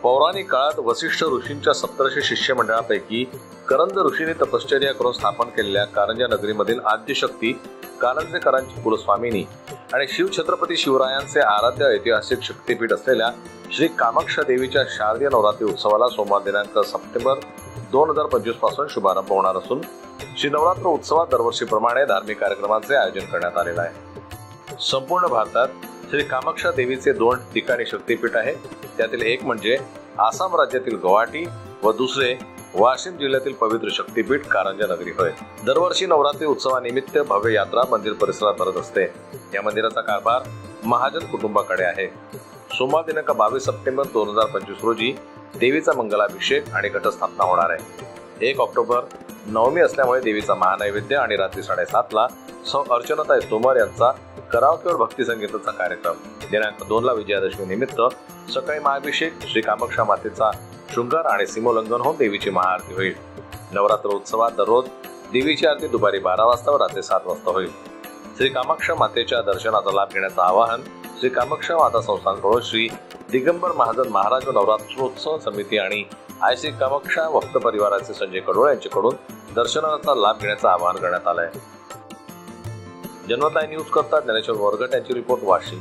पौराणिक काळात वसिष्ठ ऋषींच्या 1700 शिष्य मंडळापैकी करंज ऋषींनी तपश्चर्या करून स्थापन केलेल्या कारंजा नगरीमधील आद्यशक्ती कारंजेकरांची कुलस्वामिनी आणि शिवछत्रपती शिवरायांचे आराध्य ऐतिहासिक शक्तीपीठ असलेल्या श्री कामाक्षा देवीच्या शारदीय नवरात्री उत्सवाला सोमवार दिनांक सप्टेंबर 2025 पासून शुभारंभ होणार असून श्री नवरात्र उत्सवात दरवर्षीप्रमाणे धार्मिक कार्यक्रमांचे आयोजन करण्यात आलेले आहे। संपूर्ण भारतात श्री कामाक्षा देवीचे 2 ठिकाणी शक्तीपीठ आहे। त्यातील एक म्हणजे आसाम राज्यातील गुवाहाटी व दुसरे वाशिम जिल्ह्यातील पवित्र शक्तीपीठ कारंजा नगरी होय। दरवर्षी नवरात्री उत्सवानिमित्त भव्य यात्रा मंदिर परिसरात भरत असते। या मंदिराचा कारभार महाजन कुटुंबाकडे आहे। सोमवार दिनांक 22 सप्टेंबर 2025 रोजी देवीचा मंगलाभिषेक आणि घटस्थापना होणार आहे। 1 ऑक्टोबर नवमी असल्यामुळे देवीचा महानैवेद्य आणि रात्री 7:30 ला सौ अर्चनाताई तोमर यांचा करावकेवर भक्ती संगीताचा कार्यक्रम। दिनांक 2 ला विजयादशमी निमित्त सकाळी महाअभिषेक, श्री कामाक्षा मातेचा शृंगार आणि सीमोल्लंघन होऊन देवीची महाआरती होईल। नवरात्र उत्सवात दररोज देवीची आरती दुपारी 12 वाजता व रात्री 7 वाजता होईल। श्री कामाक्षा मातेच्या दर्शनाचा लाभ घेण्याचं आवाहन श्री कामाक्षा माता संस्थानकडून श्री दिगंबर महाजन महाराज नवरात्रोत्सव समिती आणि श्री कामाक्षा भक्त परिवाराचे संजय कडोळे यांच्याकडून दर्शनाचा लाभ घेण्याचं आवाहन करण्यात आलं आहे। जनमत न्यूज करता ज्ञानेश्वर वरगट यांची रिपोर्ट वाशिम।